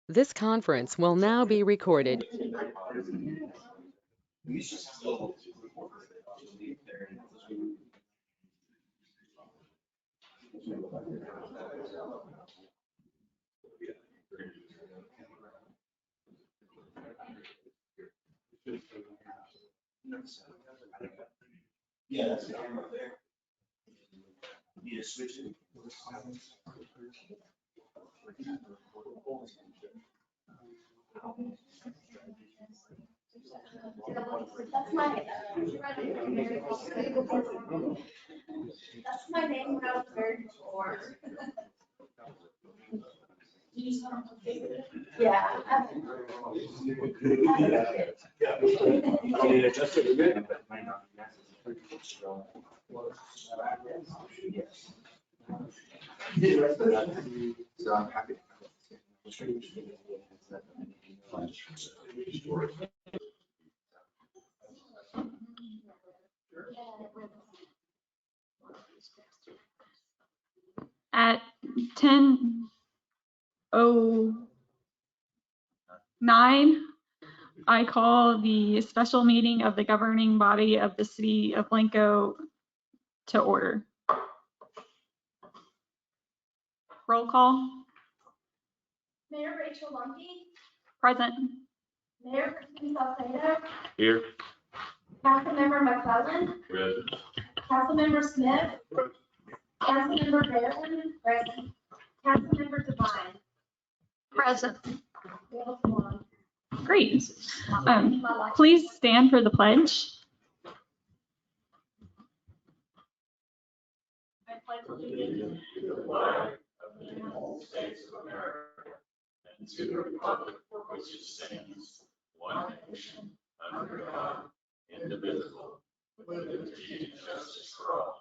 This conference will now be recorded. Yeah, that's the camera there. You just switch it. That's my name when I was very poor. Yeah. So I'm happy. At 10:09, I call the special meeting of the governing body of the city of Blanco to order. Roll call. Mayor Rachel Lumpy, Present. Mayor Christine Salcedo, Here. Councilmember McClellan, Present. Councilmember Smith, Councilmember Barron, present, Councilmember Devine. Present. We have a quorum. Great. Please stand for the pledge. I pledge allegiance To the flag of the United States of America and to the republic for which it stands, one nation, under God, indivisible, with liberty and justice for all.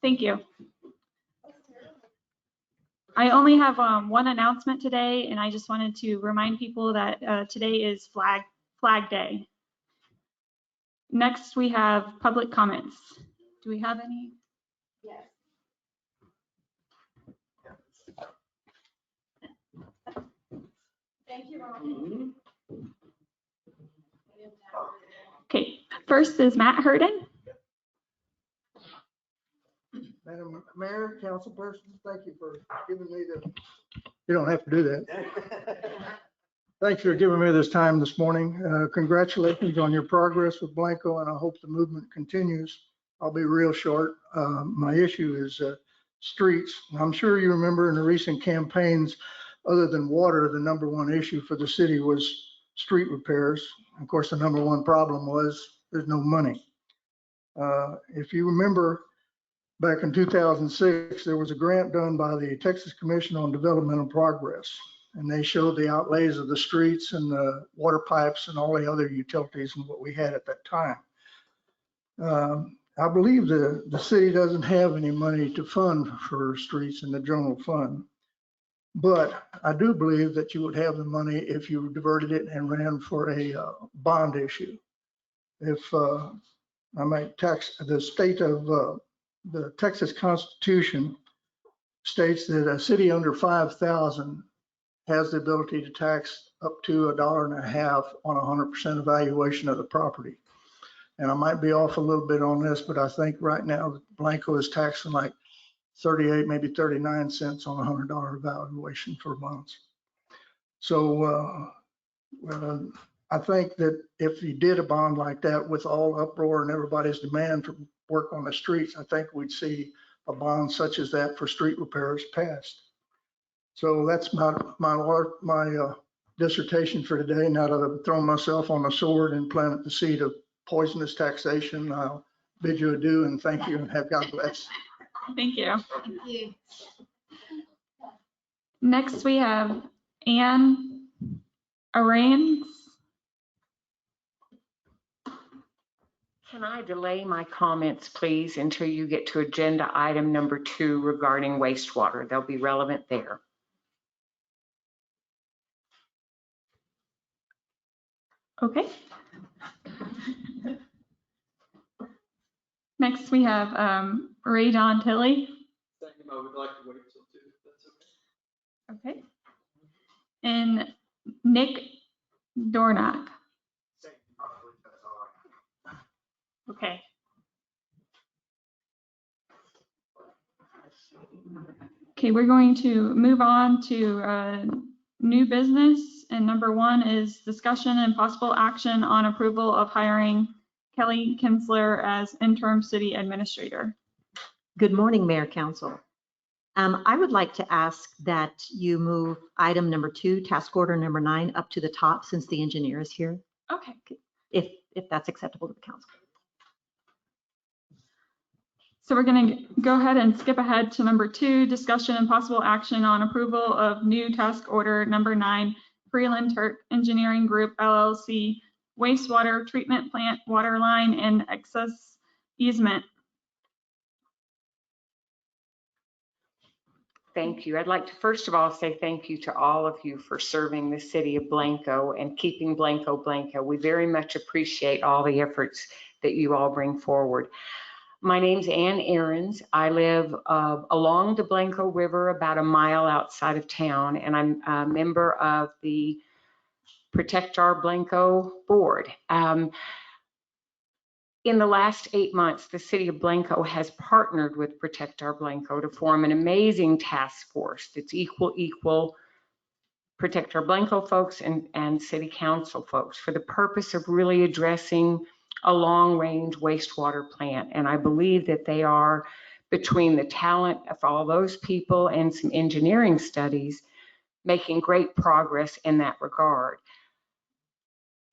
Thank you. I only have one announcement today, and I just wanted to remind people that today is Flag Day. Next, we have public comments. Do we have any? Yes. Thank you, Ron. Okay, first is Matt Hurden. Madam Mayor, councilperson, thank you for giving me you don't have to do that. Thanks for giving me this time this morning. Congratulations on your progress with Blanco, and I hope the movement continues. I'll be real short. My issue is streets. I'm sure you remember in the recent campaigns, other than water, the number one issue for the city was street repairs. Of course, the number one problem was there's no money. If you remember, back in 2006, there was a grant done by the Texas Commission on Developmental Progress, and they showed the outlays of the streets and the water pipes and all the other utilities and what we had at that time. I believe the city doesn't have any money to fund for streets in the general fund, but I do believe that you would have the money if you diverted it and ran for a bond issue. If I might tax the state of the Texas Constitution states that a city under 5,000 has the ability to tax up to $1.50 on 100% evaluation of the property. And I might be off a little bit on this, but I think right now Blanco is taxing like 38, maybe 39 cents on a $100 evaluation for bonds. So I think that if you did a bond like that with all uproar and everybody's demand for work on the streets, I think we'd see a bond such as that for street repairs passed. So that's my dissertation for today. Now that I've thrown myself on the sword and planted the seed of poisonous taxation, I'll bid you adieu and thank you and have God bless. Thank you. Thank you. Next, we have Anne Arains. Can I delay my comments, please, until you get to agenda item number 2 regarding wastewater? They'll be relevant there. Okay. Next, we have Ray Don Tilley. I would like to wait till 2, if that's okay. Okay. And Nick Dornack. Okay. Okay, we're going to move on to new business. And number 1 is discussion and possible action on approval of hiring Kelly Kinsler as interim city administrator. Good morning, Mayor Council. I would like to ask that you move item number 2, task order number 9, up to the top since the engineer is here, Okay. if that's acceptable to the council. So we're going to go ahead and skip ahead to number 2, discussion and possible action on approval of new task order number 9, Freeland Turk Engineering Group LLC, wastewater treatment plant water line and excess easement. Thank you. I'd like to first of all say thank you to all of you for serving the city of Blanco and keeping Blanco Blanco. We very much appreciate all the efforts that you all bring forward. My name's Ann Ahrens. I live along the Blanco River, about a mile outside of town, and I'm a member of the Protect Our Blanco board. In the last 8 months, the city of Blanco has partnered with Protect Our Blanco to form an amazing task force that's equal Protect Our Blanco folks and city council folks for the purpose of really addressing a long-range wastewater plant. And I believe that they are, between the talent of all those people and some engineering studies, making great progress in that regard.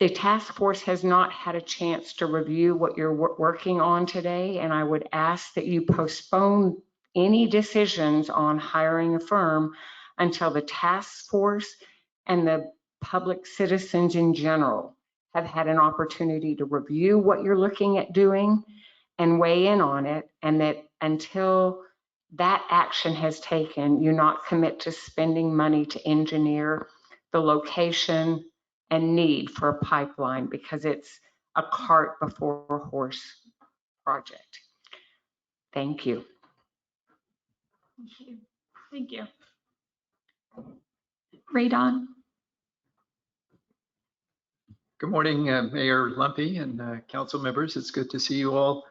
The task force has not had a chance to review what you're working on today, and I would ask that you postpone any decisions on hiring a firm until the task force and the public citizens in general have had an opportunity to review what you're looking at doing and weigh in on it, and that until that action has taken, you not commit to spending money to engineer the location and need for a pipeline, because it's a cart before a horse project. Thank you. Thank you. Radon. Good morning, Mayor Lumpy and council members. It's good to see you all.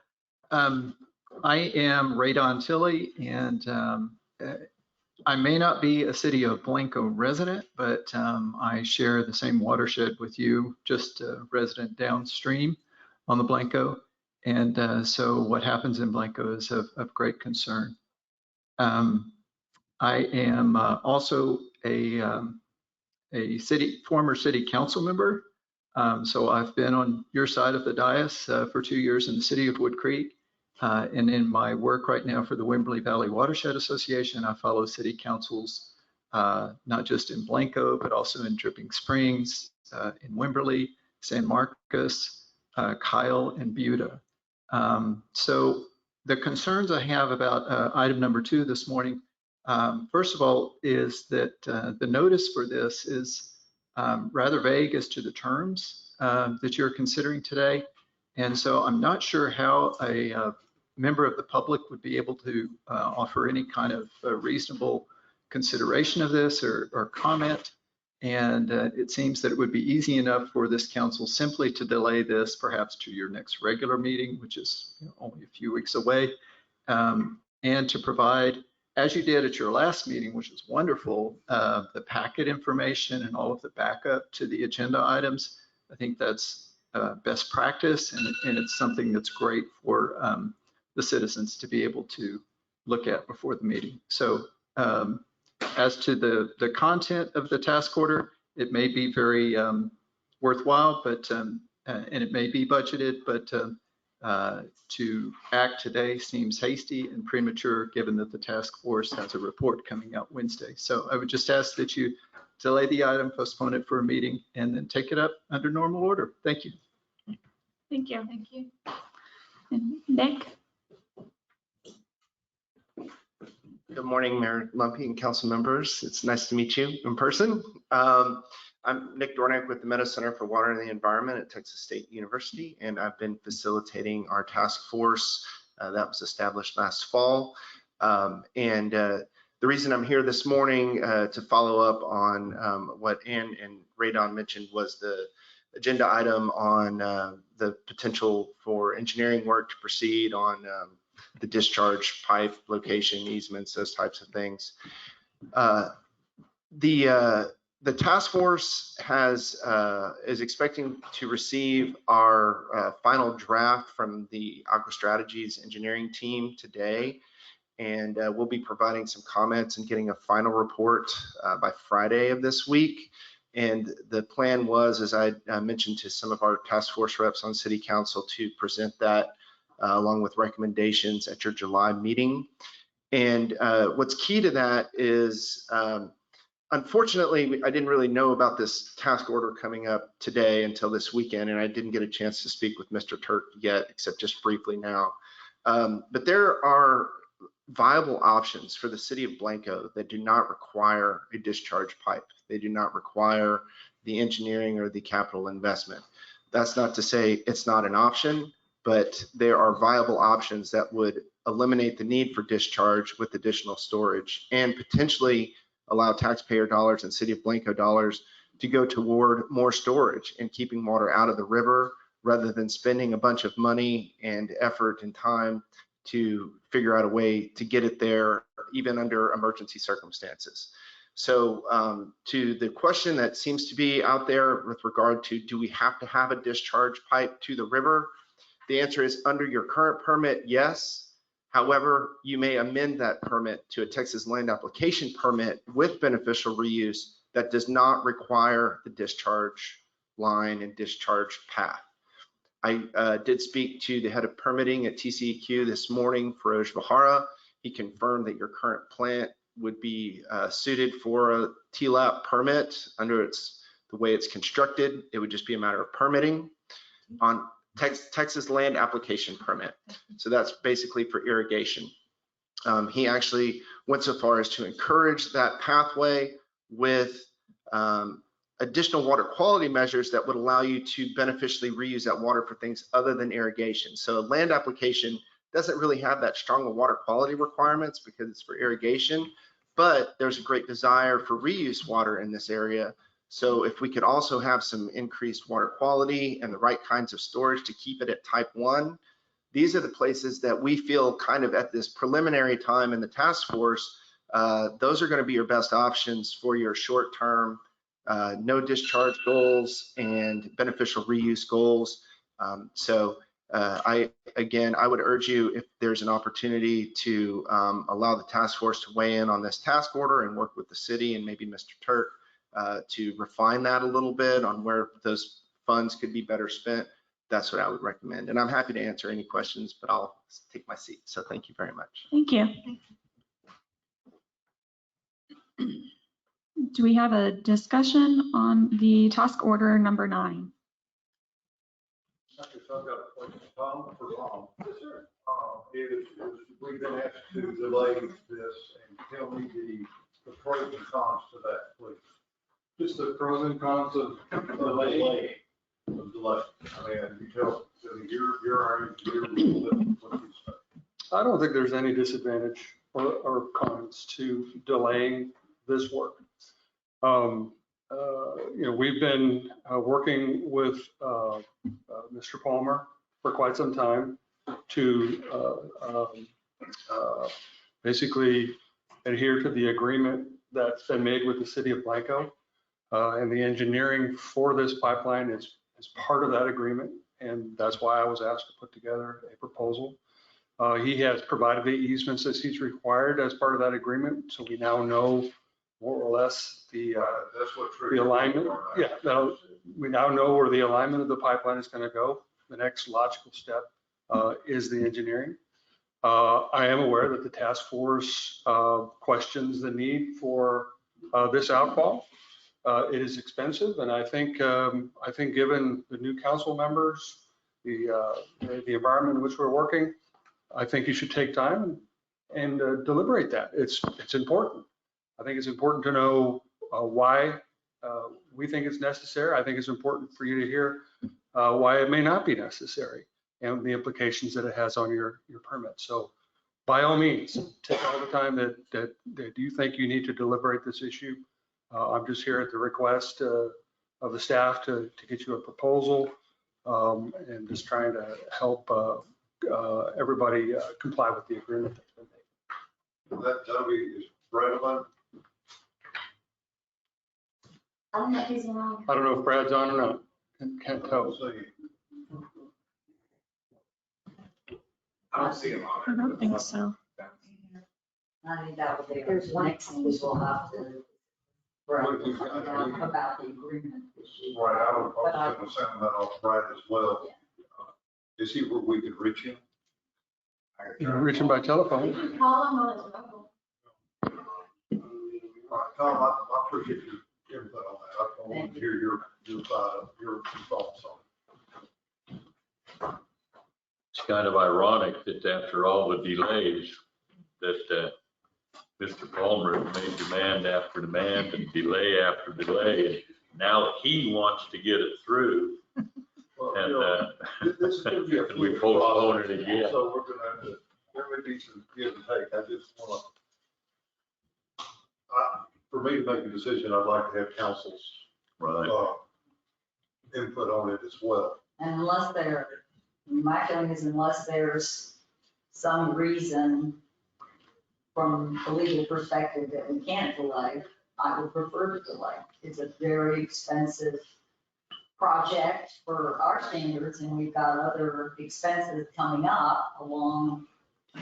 I am Radon Tilley, and I may not be a City of Blanco resident, but I share the same watershed with you, just a resident downstream on the Blanco. And so what happens in Blanco is of great concern. I am also a former city council member. So I've been on your side of the dais for 2 years in the city of Wood Creek. And in my work right now for the Wimberley Valley Watershed Association, I follow city councils, not just in Blanco, but also in Dripping Springs, in Wimberley, San Marcos, Kyle, and Buda. So the concerns I have about item number 2 this morning, first of all, is that the notice for this is rather vague as to the terms that you're considering today. And so I'm not sure how a member of the public would be able to offer any kind of reasonable consideration of this or comment. And it seems that it would be easy enough for this council simply to delay this perhaps to your next regular meeting, which is only a few weeks away, and to provide, as you did at your last meeting, which was wonderful, the packet information and all of the backup to the agenda items. I think that's best practice, and it's something that's great for the citizens to be able to look at before the meeting. So as to the content of the task order, it may be very worthwhile, but and it may be budgeted, but to act today seems hasty and premature, given that the task force has a report coming out Wednesday. So I would just ask that you delay the item, postpone it for a meeting, and then take it up under normal order. Thank you. Thank you. Thank you. And Nick. Good morning, Mayor Lumpy and council members. It's nice to meet you in person. I'm Nick Dornack with the Meadow Center for Water and the Environment at Texas State University, and I've been facilitating our task force that was established last fall. The reason I'm here this morning to follow up on what Ann and Radon mentioned was the agenda item on the potential for engineering work to proceed on the discharge pipe location, easements, those types of things. The task force is expecting to receive our final draft from the Aqua Strategies engineering team today, and we'll be providing some comments and getting a final report by Friday of this week. And the plan was, as I mentioned to some of our task force reps on City Council, to present that along with recommendations at your July meeting. And what's key to that is, unfortunately, I didn't really know about this task order coming up today until this weekend, and I didn't get a chance to speak with Mr. Turk yet, except just briefly now. But there are viable options for the city of Blanco that do not require a discharge pipe. They do not require the engineering or the capital investment. That's not to say it's not an option, but there are viable options that would eliminate the need for discharge with additional storage and potentially allow taxpayer dollars and city of Blanco dollars to go toward more storage and keeping water out of the river rather than spending a bunch of money and effort and time to figure out a way to get it there, even under emergency circumstances. So to the question that seems to be out there with regard to, do we have to have a discharge pipe to the river? The answer is, under your current permit, yes. However, you may amend that permit to a Texas land application permit with beneficial reuse that does not require the discharge line and discharge path. I did speak to the head of permitting at TCEQ this morning, Feroz Bahara. He confirmed that your current plant would be suited for a TLAP permit under the way it's constructed. It would just be a matter of permitting on Texas land application permit. So that's basically for irrigation. He actually went so far as to encourage that pathway with additional water quality measures that would allow you to beneficially reuse that water for things other than irrigation. So land application doesn't really have that strong of water quality requirements because it's for irrigation, but there's a great desire for reuse water in this area. So if we could also have some increased water quality and the right kinds of storage to keep it at type 1, these are the places that we feel kind of at this preliminary time in the task force, those are going to be your best options for your short-term no discharge goals and beneficial reuse goals. I would urge you, if there's an opportunity to allow the task force to weigh in on this task order and work with the city and maybe Mr. Turk to refine that a little bit on where those funds could be better spent, that's what I would recommend. And I'm happy to answer any questions, but I'll take my seat. So thank you very much. Thank you. Do we have a discussion on the task order number 9? I've got a question, Tom, for Tom. Yes, sir. We've been asked to delay this, and tell me the pros and cons to that, please. Just the pros and cons of delay. I mean, you tell, you're what you say. I don't think there's any disadvantage or cons to delaying this work. We've been working with Mr. Palmer for quite some time to basically adhere to the agreement that's been made with the city of Blanco. And the engineering for this pipeline is part of that agreement. And that's why I was asked to put together a proposal. He has provided the easements as he's required as part of that agreement. So we now know more or less the alignment. Yeah, we now know where the alignment of the pipeline is going to go. The next logical step is the engineering. I am aware that the task force questions the need for this outfall. It is expensive, and I think given the new council members, the environment in which we're working, I think you should take time and deliberate that. It's important. I think it's important to know why we think it's necessary. I think it's important for you to hear why it may not be necessary and the implications that it has on your permit. So by all means, take all the time that you think you need to deliberate this issue. I'm just here at the request of the staff to get you a proposal, and just trying to help everybody comply with the agreement that's been made. That'll be is right on. I don't know if he's on. I don't know if Brad's on or not. Can't tell. I don't see him I on don't think so. I think that would be, there's one next thing we'll have to. About the agreement issue. Right, I was going to send that off Brad as well. Is he where we could reach him? You can reach him by telephone. You can call him on his mobile. All right, Tom, I appreciate your input on that. I want to hear your thoughts on it. It's kind of ironic that after all the delays, that Mr. Palmer made demand after demand and delay after delay. And now he wants to get it through, Well, and this is gonna be a we postpone it again. So we're gonna have to, there may be some give and take. I just want to, for me to make a decision, I'd like to have council's Right. input on it as well. And unless my feeling is unless there's some reason from a legal perspective that we can't delay, I would prefer to delay. It's a very expensive project for our standards, and we've got other expenses coming up along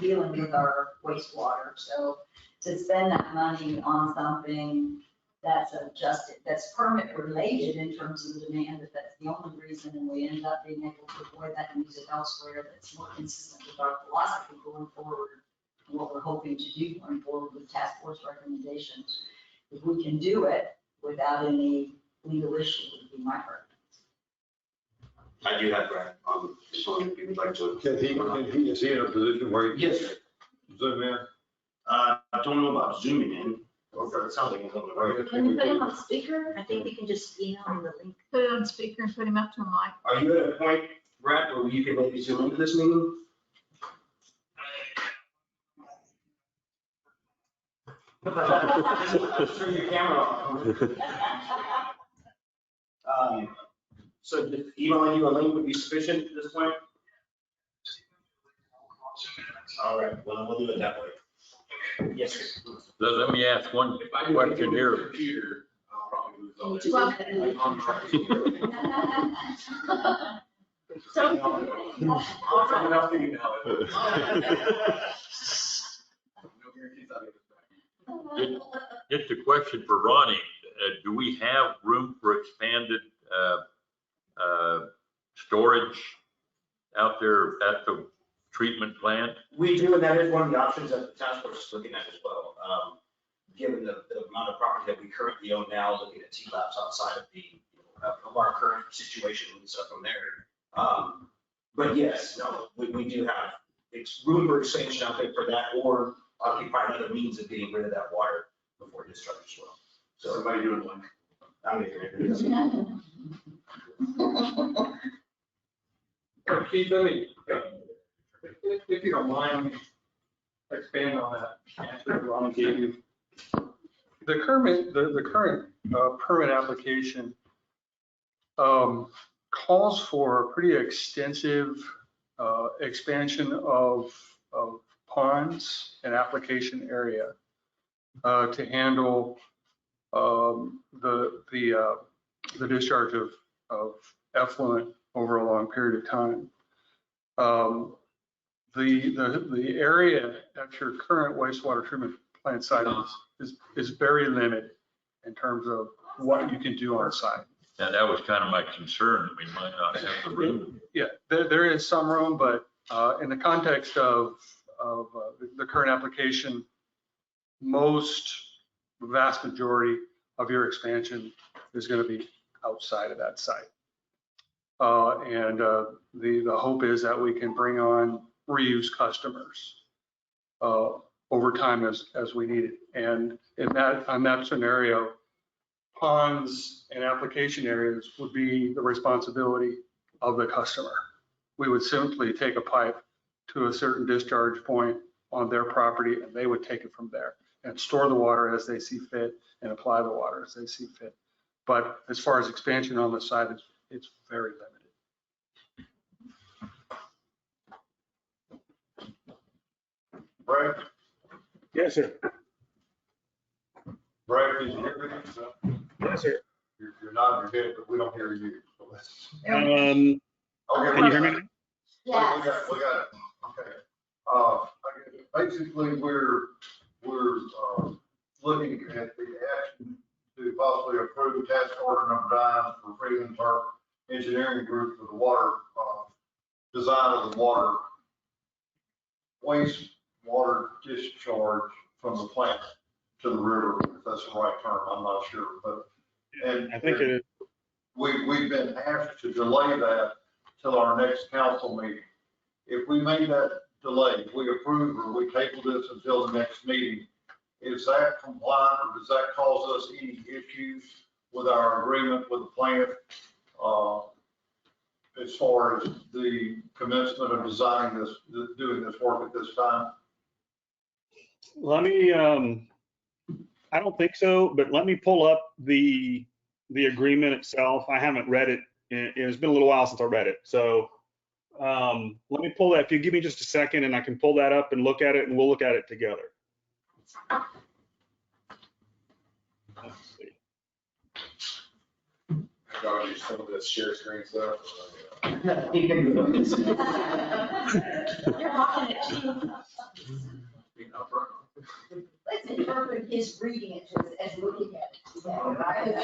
dealing with our wastewater. So to spend that money on something that's that's permit related in terms of the demand, if that's the only reason, and we end up being able to avoid that and use it elsewhere, that's more consistent with our philosophy going forward, and what we're hoping to do going forward with task force recommendations. If we can do it without any legal issue, would be my preference. I do have Brad on this one, if you would like to. Is he in a position where he Yes, can sir. zoom in? I don't know about zooming in. Okay. It sounds like he's on the right. Can you put him on speaker? I think you can just email me the link. Put it on speaker and put him up to a mic. Are you at a point, Brad, where you can maybe zoom into this meeting? Turn your camera off. So just emailing you a link would be sufficient at this point? All right, well, we'll do it that way. Yes, sir. Let me ask one question here. Computer, I'll probably lose all You that. just want Someone else can email it. No guarantees I'll get this back. Just a question for Ronnie. Do we have room for expanded storage out there at the treatment plant? We do, and that is one of the options that the task force is looking at as well. Given the amount of property that we currently own now, looking at T-Labs outside of of our current situation and stuff from there. But yes, no, we do have, it's room for expansion out there for that, or occupy other means of getting rid of that water before discharge as well. So somebody doing one. I'm making it. Keith, let me, if you don't mind, let me expand on that answer that Ron gave you. The current permit application calls for a pretty extensive expansion of ponds and application area to handle the discharge of effluent over a long period of time. The area at your current wastewater treatment plant site is very limited in terms of what you can do on site. And that was kind of my concern, that we might not have the room. Yeah, there is some room, but in the context of the current application, vast majority of your expansion is going to be outside of that site. And the hope is that we can bring on reuse customers over time as we need it. And on that scenario, ponds and application areas would be the responsibility of the customer. We would simply take a pipe to a certain discharge point on their property, and they would take it from there and store the water as they see fit and apply the water as they see fit. But as far as expansion on the site, it's very limited. Brad, Yes, sir. Brad, can you hear me? Yes, sir. You're nodding your head, but we don't hear you. Can Okay, you hear me? We got it. Okay. Basically, we're looking at the action to possibly approve task order number 9 for Freeland Park Engineering Group for the water, design of the water, wastewater discharge from the plant to the river, if that's the right term, I'm not sure, but, and I think it is. we've been asked to delay that till our next council meeting. If we made that delay, if we approve or we table this until the next meeting, is that compliant or does that cause us any issues with our agreement with the plant as far as the commencement of designing this, doing this work at this time? Let me, I don't think so, but let me pull up the agreement itself. I haven't read it. It's been a little while since I read it. So let me pull that. If you give me just a second and I can pull that up and look at it and we'll look at it together. Let's see. Gotta do some of this share screen stuff. You're talking it cheap. Let's interpret his reading it as looking at it together, right?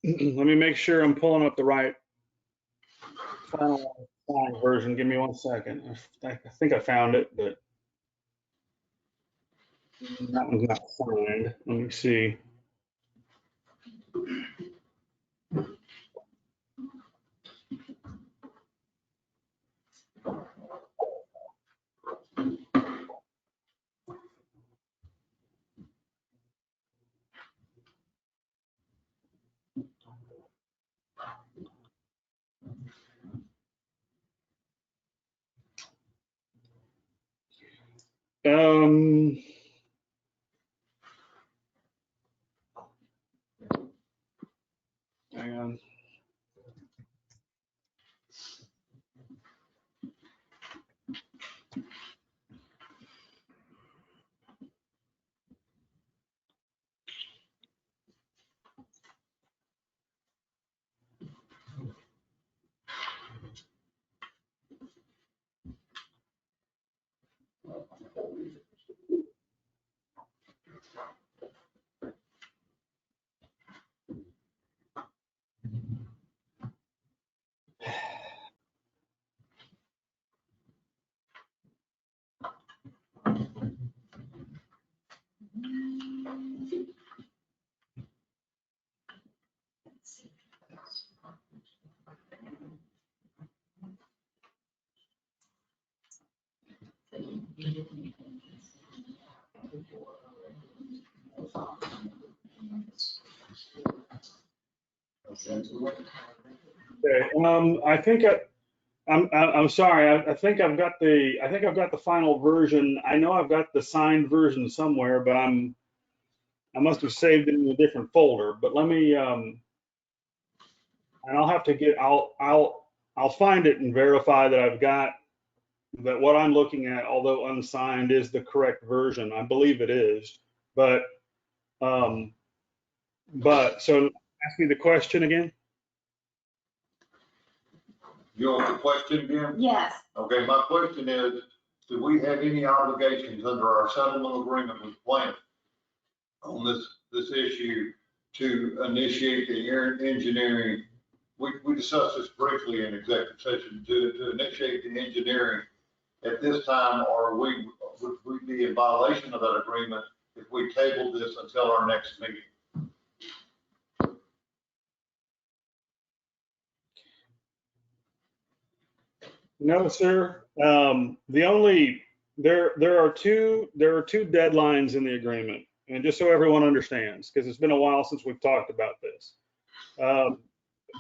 Let me make sure I'm pulling up the right final version. Give me 1 second. I think I found it, but that one's not signed. Let me see. Hang on. Okay, I think I'm sorry. I think I've got the final version. I know I've got the signed version somewhere, but I must have saved it in a different folder. But let me and I'll have to get I'll find it and verify that I've got that what I'm looking at, although unsigned, is the correct version. I believe it is, but so ask me the question again. You want the question again? Yes. Okay, my question is, do we have any obligations under our settlement agreement with the plant on this issue to initiate the engineering? We discussed this briefly in executive session, to initiate the engineering at this time, or would we be in violation of that agreement if we tabled this until our next meeting? No, sir. The only there are two deadlines in the agreement, and just so everyone understands, because it's been a while since we've talked about this. The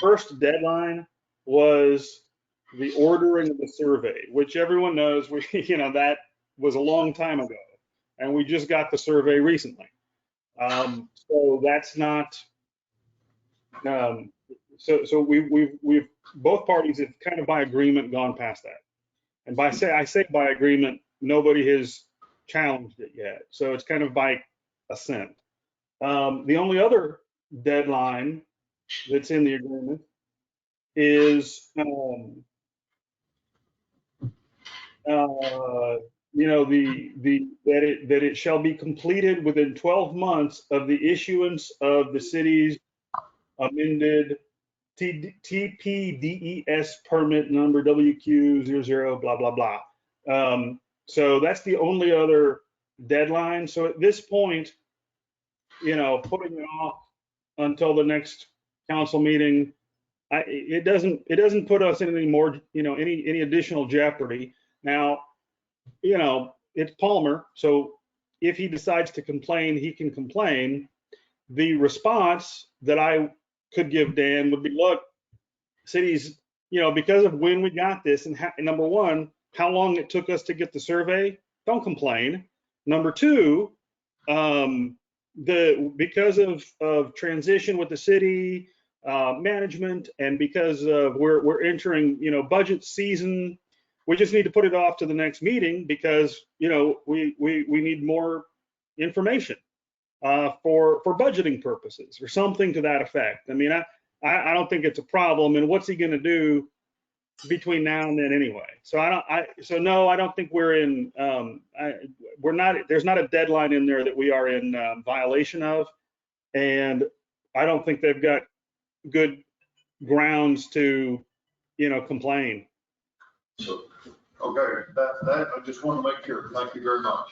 first deadline was the ordering of the survey, which everyone knows that was a long time ago, and we just got the survey recently. So that's not. So we've both parties have kind of by agreement gone past that, and I say by agreement, nobody has challenged it yet. So it's kind of by assent. The only other deadline that's in the agreement is, that it shall be completed within 12 months of the issuance of the city's amended TPDES permit number WQ00 blah blah blah. So that's the only other deadline. So at this point, putting it off until the next council meeting, it doesn't put us in any more, any additional jeopardy. Now, it's Palmer, so if he decides to complain, he can complain. The response that I could give Dan would be, look, cities, because of when we got this, and number one, how long it took us to get the survey, don't complain. Number two, because of transition with the city management, and because of we're entering budget season, we just need to put it off to the next meeting because we need more information for budgeting purposes or something to that effect. I mean, I don't think it's a problem. And what's he going to do between now and then anyway? So no, I don't think we're in. We're not. There's not a deadline in there that we are in violation of, and I don't think they've got good grounds to complain. So, okay, that I just want to make sure. Thank you very much.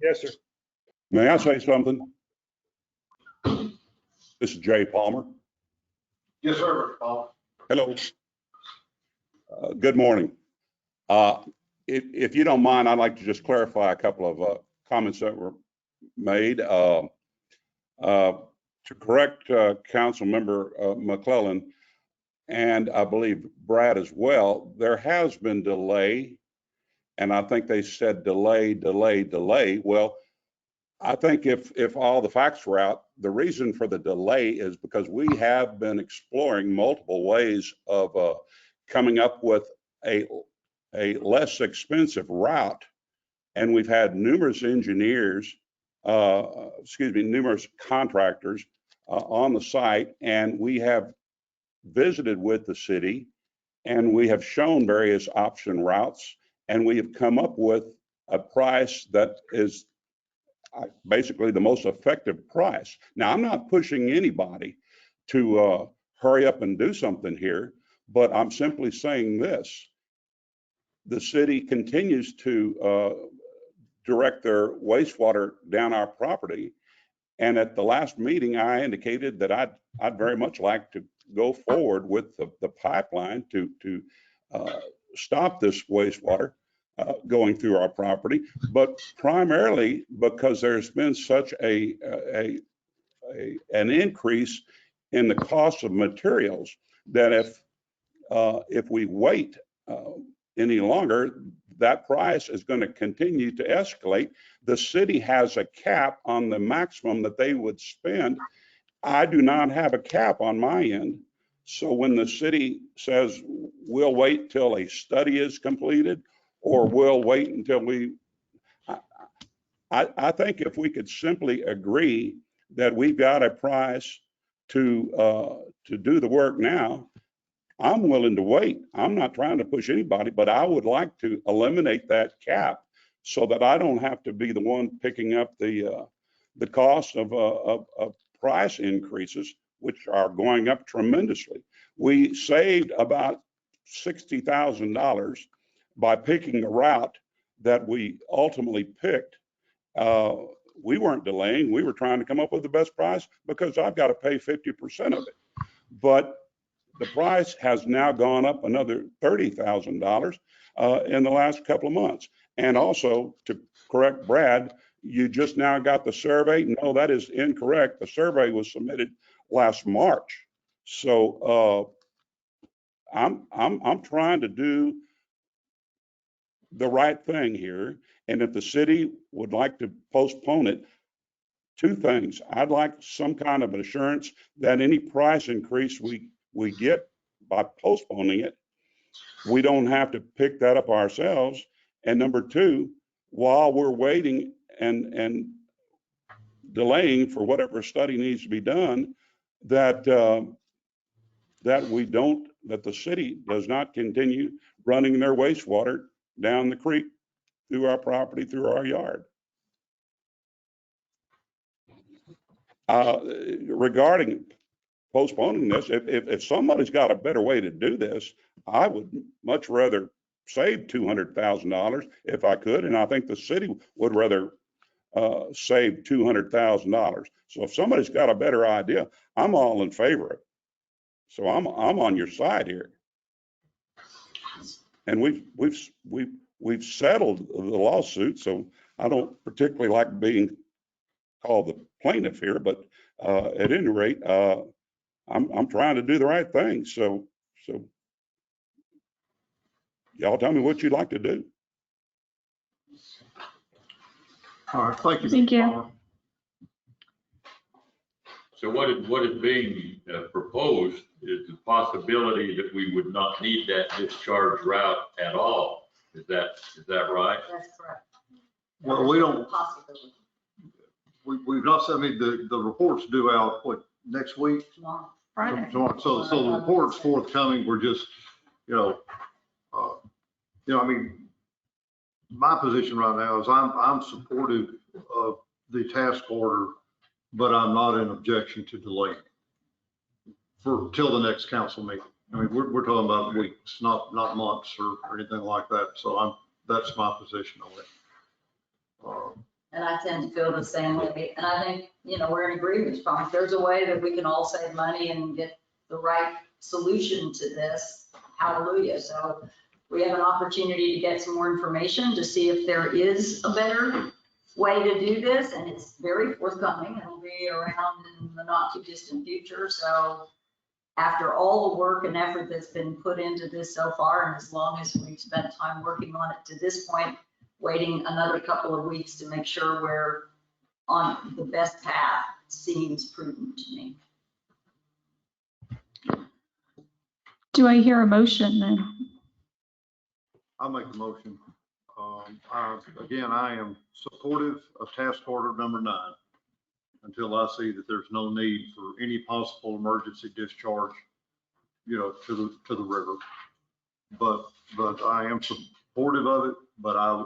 Yes, sir. May I say something? This is Jay Palmer. Yes, sir, Paul. Hello. Good morning. If you don't mind, I'd like to just clarify a couple of comments that were made. To correct Council Member McClellan, and I believe Brad as well, there has been delay, and I think they said delay. Well, I think if all the facts were out, the reason for the delay is because we have been exploring multiple ways of coming up with a less expensive route, and we've had numerous engineers, numerous contractors on the site, and we have visited with the city, and we have shown various option routes, and we have come up with a price that is basically the most effective price. Now, I'm not pushing anybody to hurry up and do something here, but I'm simply saying this. The city continues to direct their wastewater down our property. And at the last meeting, I indicated that I'd very much like to go forward with the pipeline to stop this wastewater going through our property, but primarily because there's been such an increase in the cost of materials that if we wait any longer, that price is going to continue to escalate. The city has a cap on the maximum that they would spend. I do not have a cap on my end. So when the city says we'll wait till a study is completed, or we'll wait until I think if we could simply agree that we've got a price to do the work now, I'm willing to wait. I'm not trying to push anybody, but I would like to eliminate that cap so that I don't have to be the one picking up the cost of price increases, which are going up tremendously. We saved about $60,000 by picking a route that we ultimately picked. We weren't delaying. We were trying to come up with the best price because I've got to pay 50% of it. But the price has now gone up another $30,000 in the last couple of months. And also, to correct Brad, you just now got the survey. No, that is incorrect. The survey was submitted last March. So I'm trying to do the right thing here. And if the city would like to postpone it, two things. I'd like some kind of assurance that any price increase we get by postponing it, we don't have to pick that up ourselves. And number two, while we're waiting and delaying for whatever study needs to be done, that the city does not continue running their wastewater down the creek through our property, through our yard. Regarding postponing this, if somebody's got a better way to do this, I would much rather save $200,000 if I could, and I think the city would rather save $200,000. So if somebody's got a better idea, I'm all in favor of it. So I'm on your side here. And we've settled the lawsuit, so I don't particularly like being called the plaintiff here, but at any rate, I'm trying to do the right thing. So y'all tell me what you'd like to do. All right, thank you. Thank you. Palmer. So what is being proposed is the possibility that we would not need that discharge route at all. Is that right? That's correct. Well, we don't, Possibility. we've not sent me the reports due out, what, next week? Tomorrow. Friday. Tomorrow. So the report's forthcoming. We're just, I mean, my position right now is I'm supportive of the task order, but I'm not in objection to delaying for till the next council meeting. I mean, we're talking about weeks, not months or anything like that. So that's my position on it. And I tend to feel the same way. And I think, we're in agreement, Tom. If there's a way that we can all save money and get the right solution to this, hallelujah. So we have an opportunity to get some more information to see if there is a better way to do this. And it's very forthcoming. It'll be around in the not too distant future. So after all the work and effort that's been put into this so far, and as long as we've spent time working on it to this point, waiting another couple of weeks to make sure we're on the best path seems prudent to me. Do I hear a motion then? I'll make the motion. Again, I am supportive of task order number 9 until I see that there's no need for any possible emergency discharge, to the river. But I am supportive of it, but I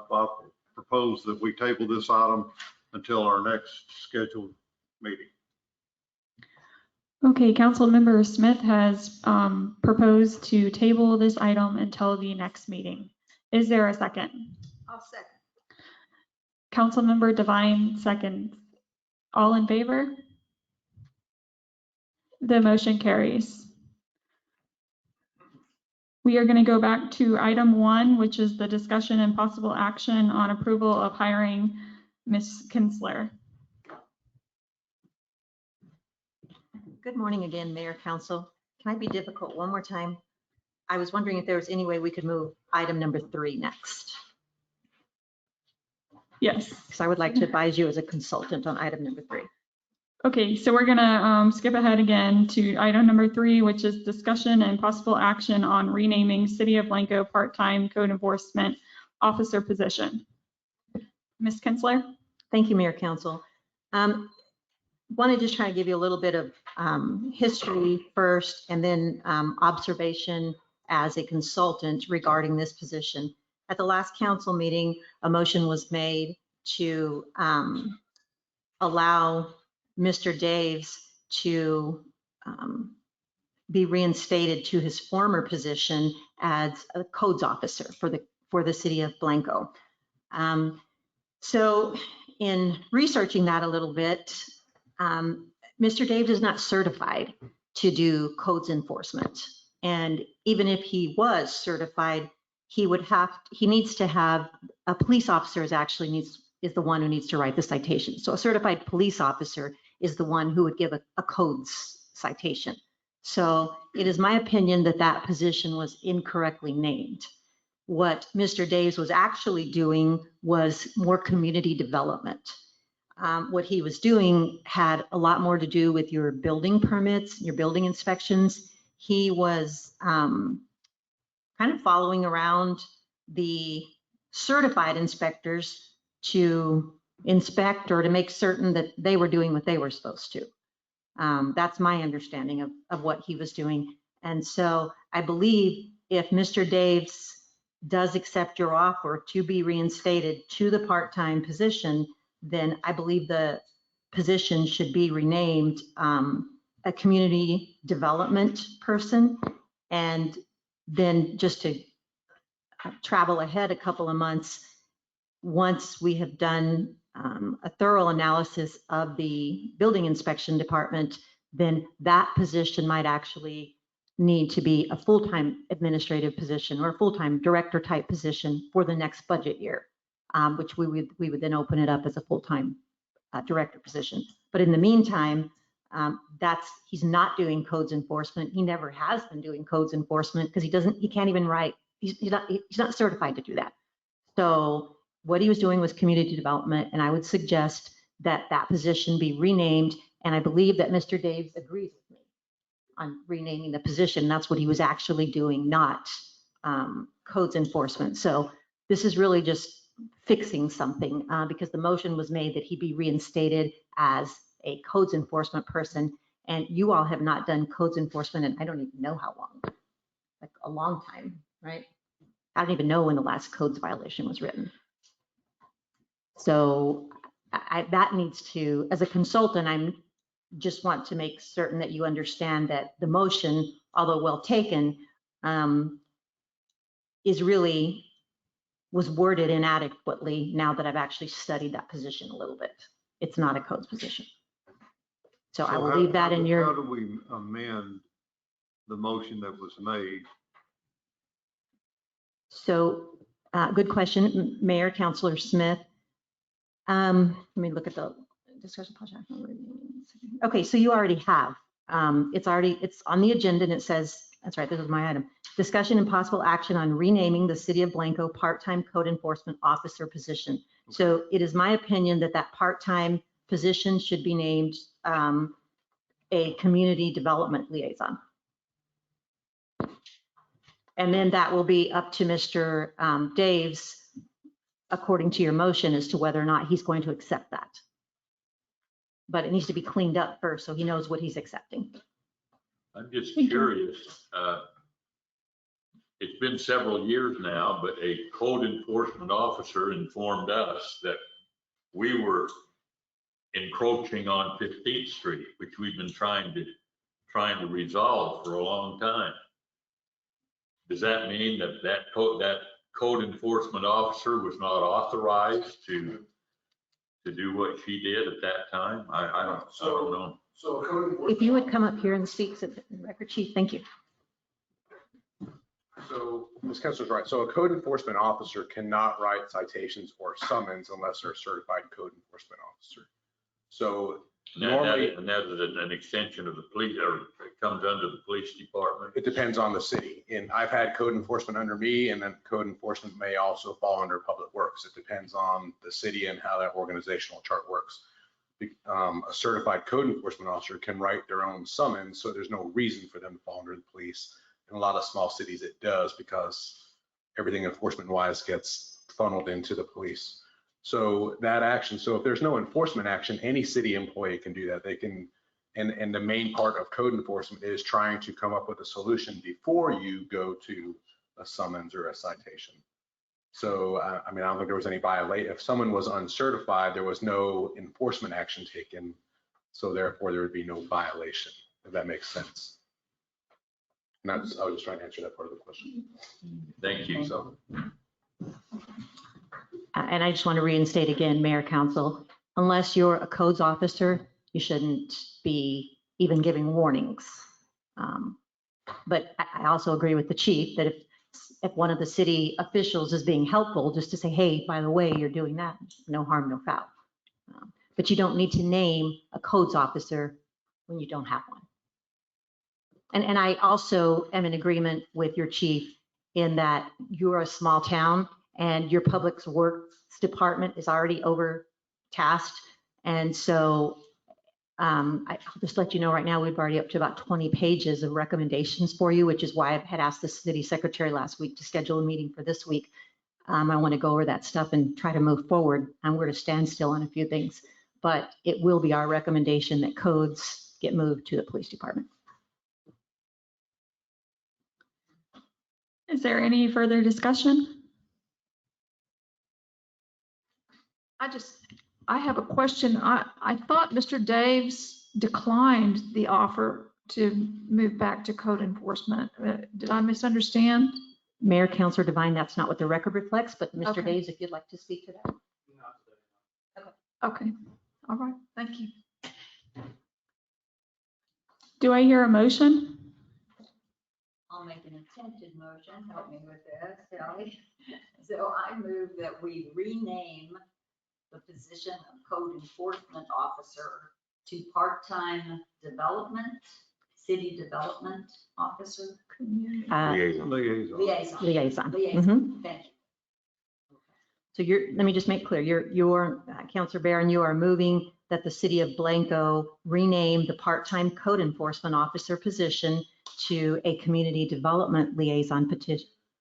propose that we table this item until our next scheduled meeting. Okay, Councilmember Smith has proposed to table this item until the next meeting. Is there a second? I'll second. Councilmember Devine seconds. All in favor? The motion carries. We are going to go back to item 1, which is the discussion and possible action on approval of hiring Ms. Kinsler. Good morning again, Mayor, Council. Can I be difficult one more time? I was wondering if there was any way we could move item number 3 next, Yes. because I would like to advise you as a consultant on item number 3. Okay, so we're gonna skip ahead again to item number 3, which is discussion and possible action on renaming City of Blanco part-time code enforcement officer position. Ms. Kinsler? Thank you, Mayor, Council. Want to just try to give you a little bit of history first, and then observation as a consultant regarding this position. At the last council meeting, a motion was made to allow Mr. Daves to be reinstated to his former position as a codes officer for the city of Blanco. So in researching that a little bit, Mr. Daves is not certified to do codes enforcement. And even if he was certified, he needs to have, a police officer is the one who needs to write the citation. So a certified police officer is the one who would give a codes citation. So it is my opinion that that position was incorrectly named. What Mr. Daves was actually doing was more community development. What he was doing had a lot more to do with your building permits, your building inspections. He was kind of following around the certified inspectors to inspect or to make certain that they were doing what they were supposed to. That's my understanding of what he was doing. And so I believe if Mr. Daves does accept your offer to be reinstated to the part-time position, then I believe the position should be renamed a community development person. And then just to travel ahead a couple of months, once we have done a thorough analysis of the building inspection department, then that position might actually need to be a full-time administrative position or a full-time director type position for the next budget year, which we would then open it up as a full-time director position. But in the meantime, he's not doing codes enforcement. He never has been doing codes enforcement because he can't even write. He's not certified to do that. So what he was doing was community development, and I would suggest that that position be renamed. And I believe that Mr. Daves agrees with me on renaming the position. That's what he was actually doing, not codes enforcement. So this is really just fixing something because the motion was made that he be reinstated as a codes enforcement person. And you all have not done codes enforcement, and I don't even know how long, like a long time, right? I don't even know when the last codes violation was written. So that needs to, as a consultant, I just want to make certain that you understand that the motion, although well taken, was worded inadequately now that I've actually studied that position a little bit. It's not a codes position. So I will leave that in your. How do we amend the motion that was made? So good question, Mayor, Councilor Smith. Let me look at the discussion project. Okay, so you already have. It's on the agenda and it says, that's right, this is my item. Discussion and possible action on renaming the City of Blanco part-time code enforcement officer position. Okay. So it is my opinion that that part-time position should be named a community development liaison. And then that will be up to Mr. Daves, according to your motion, as to whether or not he's going to accept that. But it needs to be cleaned up first so he knows what he's accepting. I'm just curious. It's been several years now, but a code enforcement officer informed us that we were encroaching on 15th Street, which we've been trying to resolve for a long time. Does that mean that code enforcement officer was not authorized to do what she did at that time? I don't know. So if you would come up here and speak to the record chief, thank you. So Ms. Kessler's right. So a code enforcement officer cannot write citations or summons unless they're a certified code enforcement officer. So normally, and that is an extension of the police, or it comes under the police department. It depends on the city. And I've had code enforcement under me, and then code enforcement may also fall under public works. It depends on the city and how that organizational chart works. A certified code enforcement officer can write their own summons, so there's no reason for them to fall under the police. In a lot of small cities, it does because everything enforcement-wise gets funneled into the police. So that action, so if there's no enforcement action, any city employee can do that. They can, and the main part of code enforcement is trying to come up with a solution before you go to a summons or a citation. So, I mean, I don't think there was any violation. If someone was uncertified, there was no enforcement action taken. So therefore, there would be no violation, if that makes sense. And I was just trying to answer that part of the question. Thank you. So. And I just want to reinstate again, Mayor, Council, unless you're a codes officer, you shouldn't be even giving warnings. But I also agree with the chief that if one of the city officials is being helpful, just to say, hey, by the way, you're doing that, no harm, no foul. But you don't need to name a codes officer when you don't have one. And I also am in agreement with your chief in that you're a small town and your public works department is already overtasked. And so I'll just let you know right now, we've already up to about 20 pages of recommendations for you, which is why I had asked the city secretary last week to schedule a meeting for this week. I want to go over that stuff and try to move forward. We're to stand still on a few things, but it will be our recommendation that codes get moved to the police department. Is there any further discussion? I have a question. I thought Mr. Daves declined the offer to move back to code enforcement. Did I misunderstand? Mayor, Councilor Devine, that's not what the record reflects, but Mr. Okay. Daves, if you'd like to speak to that. Okay, all right, thank you. Do I hear a motion? I'll make an attempted motion, help me with this, Sally. So I move that we rename the position of code enforcement officer to part-time development, city development officer. Liaison. Liaison. Mhm. Thank you. So let me just make clear, you're Councilor Barron, you are moving that the city of Blanco rename the part-time code enforcement officer position to a community development liaison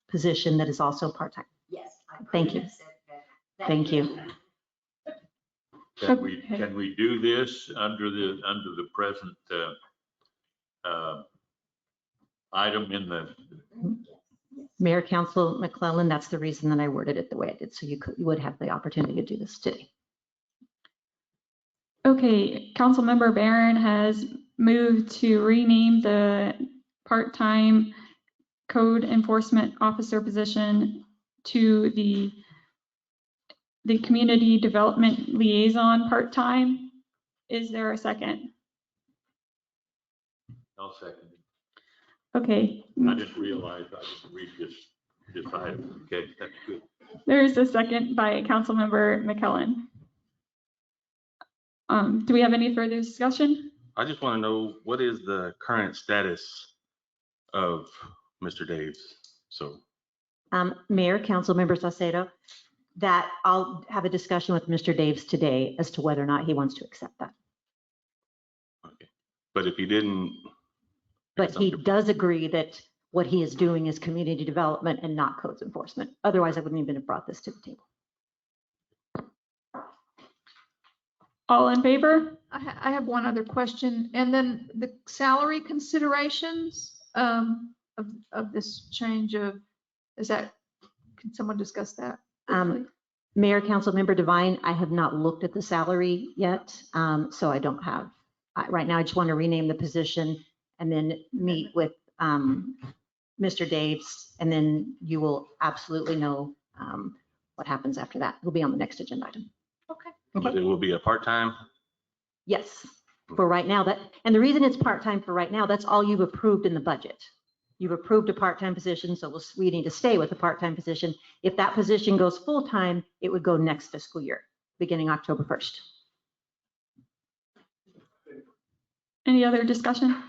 position that is also part-time. Yes. Thank you. Thank you. Can we do this under the present item in the? Mayor, Council McClellan, that's the reason that I worded it the way I did, so you would have the opportunity to do this today. Okay, Councilmember Barron has moved to rename the part-time code enforcement officer position to the community development liaison part-time. Is there a second? I'll second it. Okay. I didn't realize I didn't read this item. Okay, that's good. There's a second by Councilmember McKellen. Do we have any further discussion? I just want to know what is the current status of Mr. Daves? So, Mayor, Councilmember Saucedo, that I'll have a discussion with Mr. Daves today as to whether or not he wants to accept that. okay. But if he didn't. But he does agree that what he is doing is community development and not codes enforcement. Otherwise, I wouldn't even have brought this to the table. All in favor? I have one other question, and then the salary considerations of this change of, can someone discuss that? Mayor, Councilmember Devine, I have not looked at the salary yet, so I don't have. Right now, I just want to rename the position and then meet with Mr. Daves, and then you will absolutely know what happens after that. It'll be on the next agenda item. Okay. But it will be a part-time? Yes, for right now. And the reason it's part-time for right now, that's all you've approved in the budget. You've approved a part-time position, so we need to stay with the part-time position. If that position goes full-time, it would go next fiscal year, beginning October 1st. Any other discussion?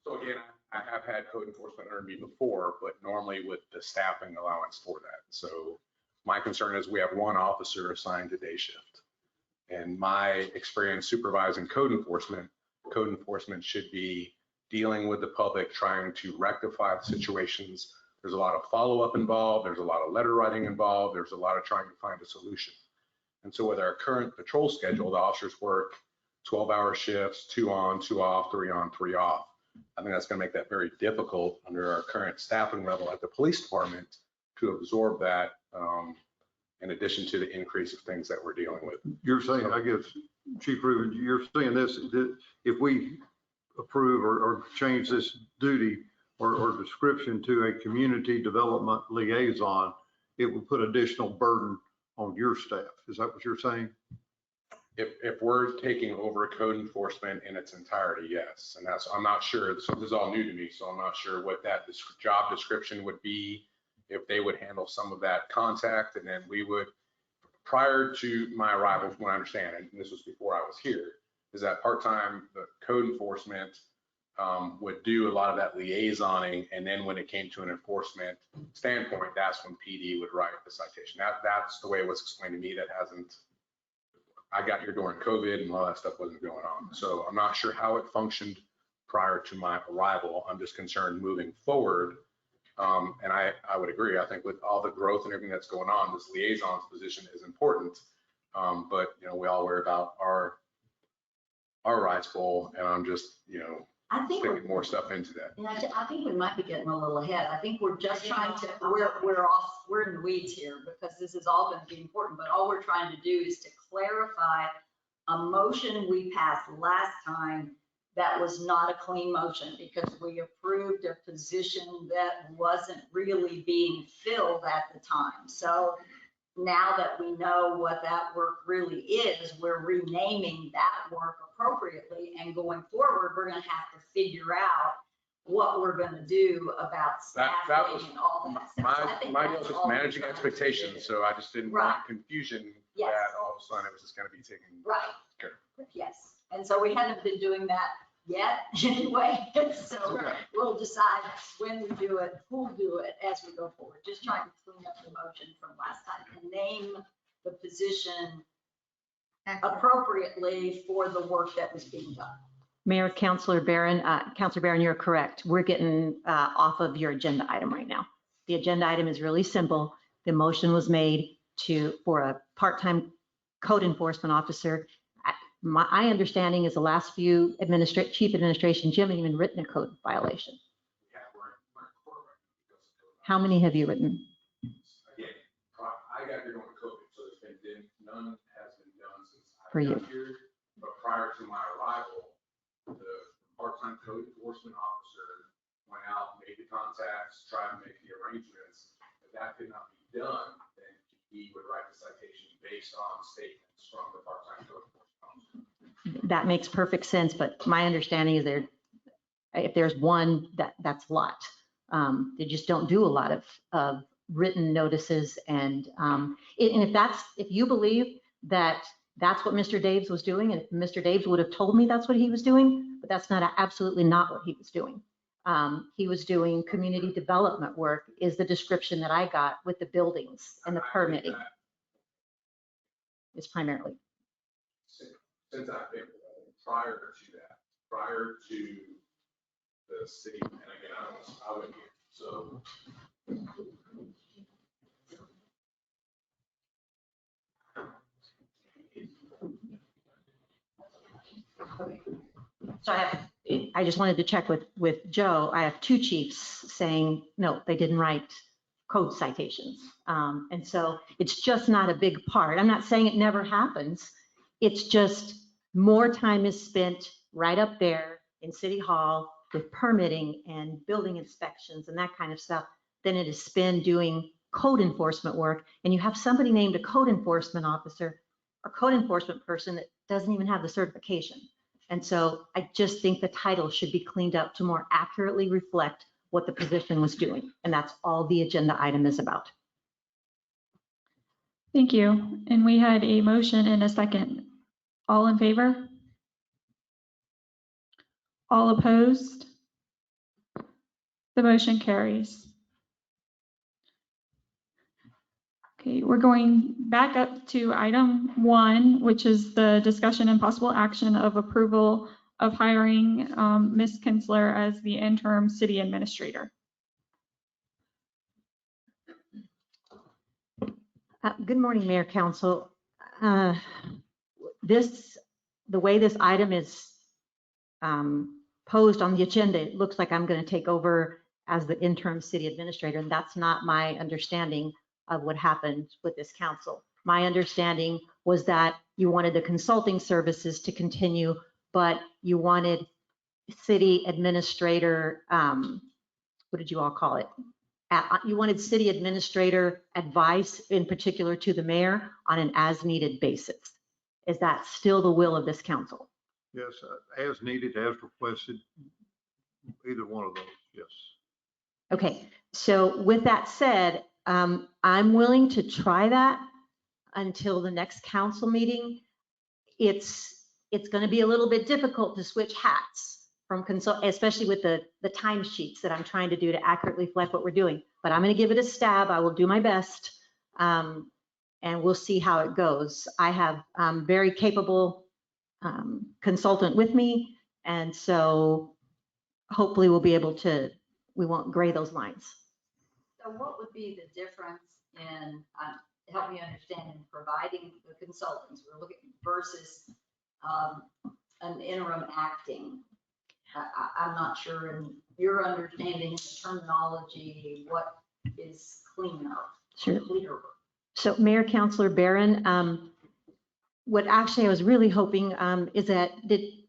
So again, I have had code enforcement under me before, but normally with the staffing allowance for that. So my concern is we have one officer assigned to day shift. And my experience supervising code enforcement should be dealing with the public, trying to rectify situations. There's a lot of follow-up involved. There's a lot of letter writing involved. There's a lot of trying to find a solution. And so with our current patrol schedule, the officers work 12-hour shifts, 2 on, 2 off, 3 on, 3 off. I think that's going to make that very difficult under our current staffing level at the police department to absorb that, in addition to the increase of things that we're dealing with. You're saying, I guess, Chief Rubin, you're saying this, that if we approve or change this duty or description to a community development liaison, it will put additional burden on your staff. Is that what you're saying? If we're taking over code enforcement in its entirety, yes. And I'm not sure, so this is all new to me, so I'm not sure what that job description would be, if they would handle some of that contact, and then we would, prior to my arrival, from what I understand, and this was before I was here, is that part-time the code enforcement would do a lot of that liaisoning, and then when it came to an enforcement standpoint, that's when PD would write the citation. That's the way it was explained to me. That hasn't, I got here during COVID and all that stuff wasn't going on. So I'm not sure how it functioned prior to my arrival. I'm just concerned moving forward. And I would agree. I think with all the growth and everything that's going on, this liaison's position is important. But we all worry about our rights bowl, and I'm just, I think sticking more stuff into that. and I think we might be getting a little ahead. I think we're just trying to, we're in the weeds here because this is all going to be important, but all we're trying to do is to clarify a motion we passed last time that was not a clean motion because we approved a position that wasn't really being filled at the time. So now that we know what that work really is, we're renaming that work appropriately, and going forward, we're going to have to figure out what we're going to do about staffing and all that stuff. So I think my that's deal is just all managing we're trying to expectations, do. so I just didn't Right. want confusion Yes. that all of a sudden it was just going to be taken. Right. Okay. Yes, and so we haven't been doing that yet anyway, so we'll decide when we do it, who'll do it as we go forward. Just trying to clean up the motion from last time and name the position appropriately for the work that was being done. Mayor, Councilor Barron, you're correct. We're getting off of your agenda item right now. The agenda item is really simple. The motion was made for a part-time code enforcement officer. My understanding is the last few chief administrations, you haven't even written a code violation. How many have you written? Again, I got here during COVID, so none has been done since For I you. got here. But prior to my arrival, the part-time code enforcement officer went out, made the contacts, tried to make the arrangements. If that could not be done, then he would write the citation based on statements from the part-time code enforcement officer. That makes perfect sense, but my understanding is if there's one, that's a lot. They just don't do a lot of written notices, and if you believe that that's what Mr. Daves was doing, and if Mr. Daves would have told me that's what he was doing, but that's absolutely not what he was doing. He was doing community development work is the description that I got with the buildings and the permitting. It's primarily. Since I've been prior to that, prior to the city, and again, I went here, so. So I just wanted to check with Joe. I have two chiefs saying, no, they didn't write code citations. And so it's just not a big part. I'm not saying it never happens. It's just more time is spent right up there in City Hall with permitting and building inspections and that kind of stuff than it is spent doing code enforcement work. And you have somebody named a code enforcement officer or code enforcement person that doesn't even have the certification. And so I just think the title should be cleaned up to more accurately reflect what the position was doing. And that's all the agenda item is about. Thank you. And we had a motion and a second. All in favor? All opposed? The motion carries. Okay, we're going back up to item 1, which is the discussion and possible action of approval of hiring Ms. Kinsler as the interim city administrator. Good morning, Mayor, Council. The way this item is posed on the agenda, it looks like I'm going to take over as the interim city administrator, and that's not my understanding of what happened with this council. My understanding was that you wanted the consulting services to continue, but you wanted city administrator, what did you all call it? You wanted city administrator advice in particular to the mayor on an as needed basis. Is that still the will of this council? Yes, as needed, as requested, either one of those, yes. Okay, so with that said, I'm willing to try that until the next council meeting. It's going to be a little bit difficult to switch hats from consult, especially with the timesheets that I'm trying to do to accurately reflect what we're doing. But I'm going to give it a stab. I will do my best, and we'll see how it goes. I have very capable consultant with me, and so hopefully we'll be able to, we won't gray those lines. So what would be the difference in, help me understand, in providing the consultants, we're looking versus an interim acting? I'm not sure in your understanding of the terminology, what is cleaner? Sure. Clearer? So Mayor Councilor Barron, what actually I was really hoping is that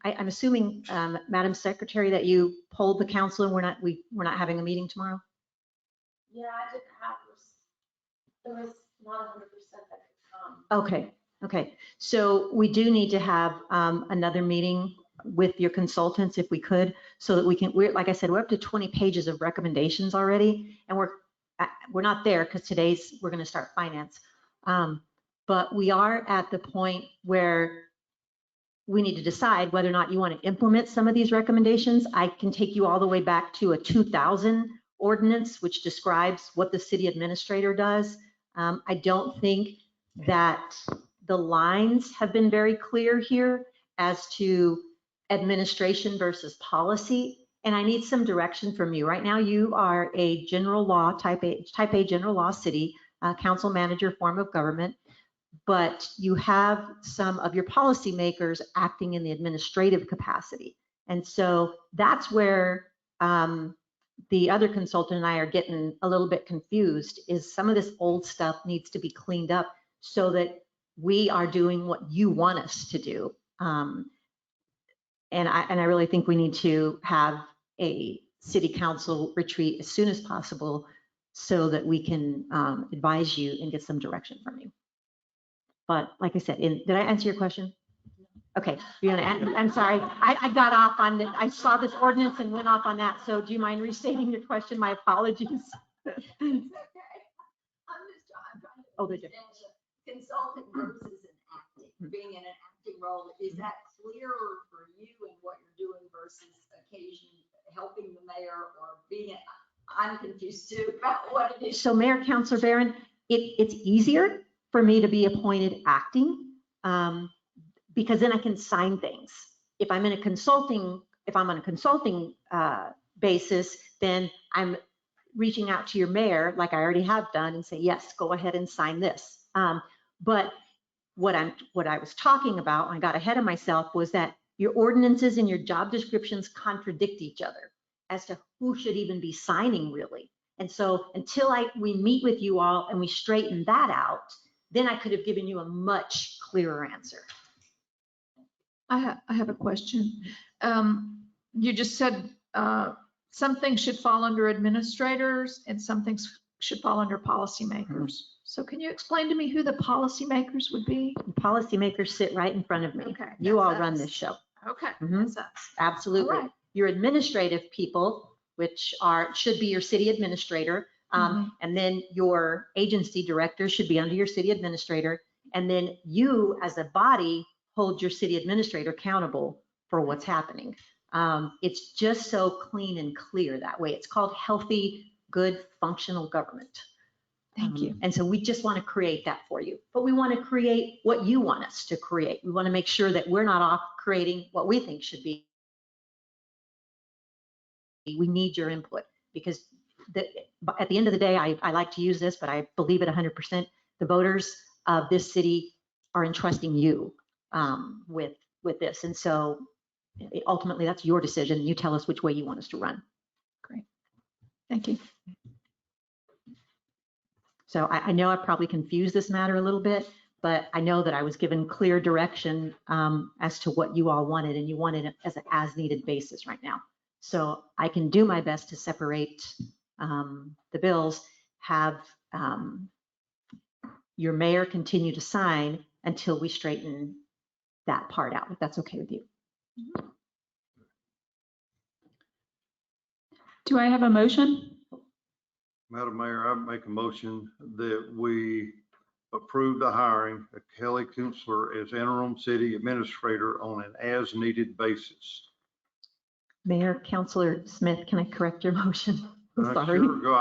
I'm assuming, Madam Secretary, that you polled the council and we're not having a meeting tomorrow? Yeah, I didn't have this. There was not 100% that could come. Okay. So we do need to have another meeting with your consultants if we could, so that we can, like I said, we're up to 20 pages of recommendations already, and we're not there because we're going to start finance. But we are at the point where we need to decide whether or not you want to implement some of these recommendations. I can take you all the way back to a 2000 ordinance, which describes what the city administrator does. I don't think that the lines have been very clear here as to administration versus policy, and I need some direction from you. Right now, you are a general law, type A general law city, council manager form of government, but you have some of your policymakers acting in the administrative capacity. And so that's where the other consultant and I are getting a little bit confused, is some of this old stuff needs to be cleaned up so that we are doing what you want us to do. And I really think we need to have a city council retreat as soon as possible so that we can advise you and get some direction from you. But like I said, did I answer your question? Okay, I'm sorry, I got off on it. I saw this ordinance and went off on that. So do you mind restating your question? My apologies. Okay. I'm trying to understand the consultant versus an acting, being in an acting role. Is that clearer for you in what you're doing versus occasionally helping the mayor or being I'm confused too about what it is. So Mayor Councilor Barron, it's easier for me to be appointed acting because then I can sign things. If I'm on a consulting basis, then I'm reaching out to your mayor, like I already have done, and say, yes, go ahead and sign this. But what I was talking about, I got ahead of myself, was that your ordinances and your job descriptions contradict each other as to who should even be signing really. And so until we meet with you all and we straighten that out, then I could have given you a much clearer answer. I have a question. You just said some things should fall under administrators and some things should fall under policymakers. So can you explain to me who the policymakers would be? Policymakers sit right in front of me. Okay, you all run this show. Okay, that's us. Absolutely. Right. Your administrative people, which should be your city administrator, and then your agency director should be under your city administrator, and then you as a body hold your city administrator accountable for what's happening. It's just so clean and clear that way. It's called healthy, good, functional government. Thank you. And so we just want to create that for you, but we want to create what you want us to create. We want to make sure that we're not off creating what we think should be. We need your input because at the end of the day, I like to use this, but I believe it 100%. The voters of this city are entrusting you with this. And so ultimately that's your decision. You tell us which way you want us to run. Great. Thank you. So I know I probably confused this matter a little bit, but I know that I was given clear direction as to what you all wanted, and you wanted it as an as-needed basis right now. So I can do my best to separate the bills, have your mayor continue to sign until we straighten that part out, if that's okay with you. Do I have a motion? Madam Mayor, I make a motion that we approve the hiring of Kelly Kunstler as interim city administrator on an as-needed basis. Mayor, Councilor Smith, can I correct your motion? I'm sorry. Sure, go.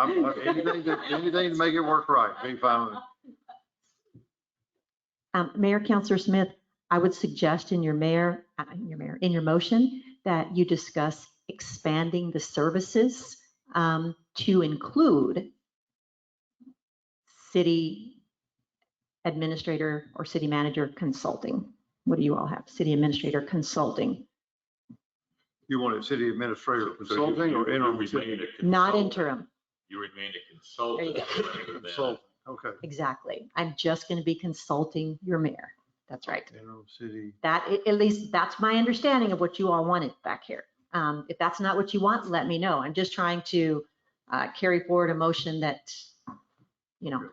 Anything to make it work right, be fine with me. Mayor, Councilor Smith, I would suggest in your motion that you discuss expanding the services to include city administrator or city manager consulting. What do you all have? City administrator consulting, You want a city administrator consulting or interim? not interim. You remain a consultant. rather than- Consulting, okay. Exactly. I'm just going to be consulting your mayor. That's right. Interim city. That, at least that's my understanding of what you all wanted back here. If that's not what you want, let me know. I'm just trying to carry forward a motion that, you know,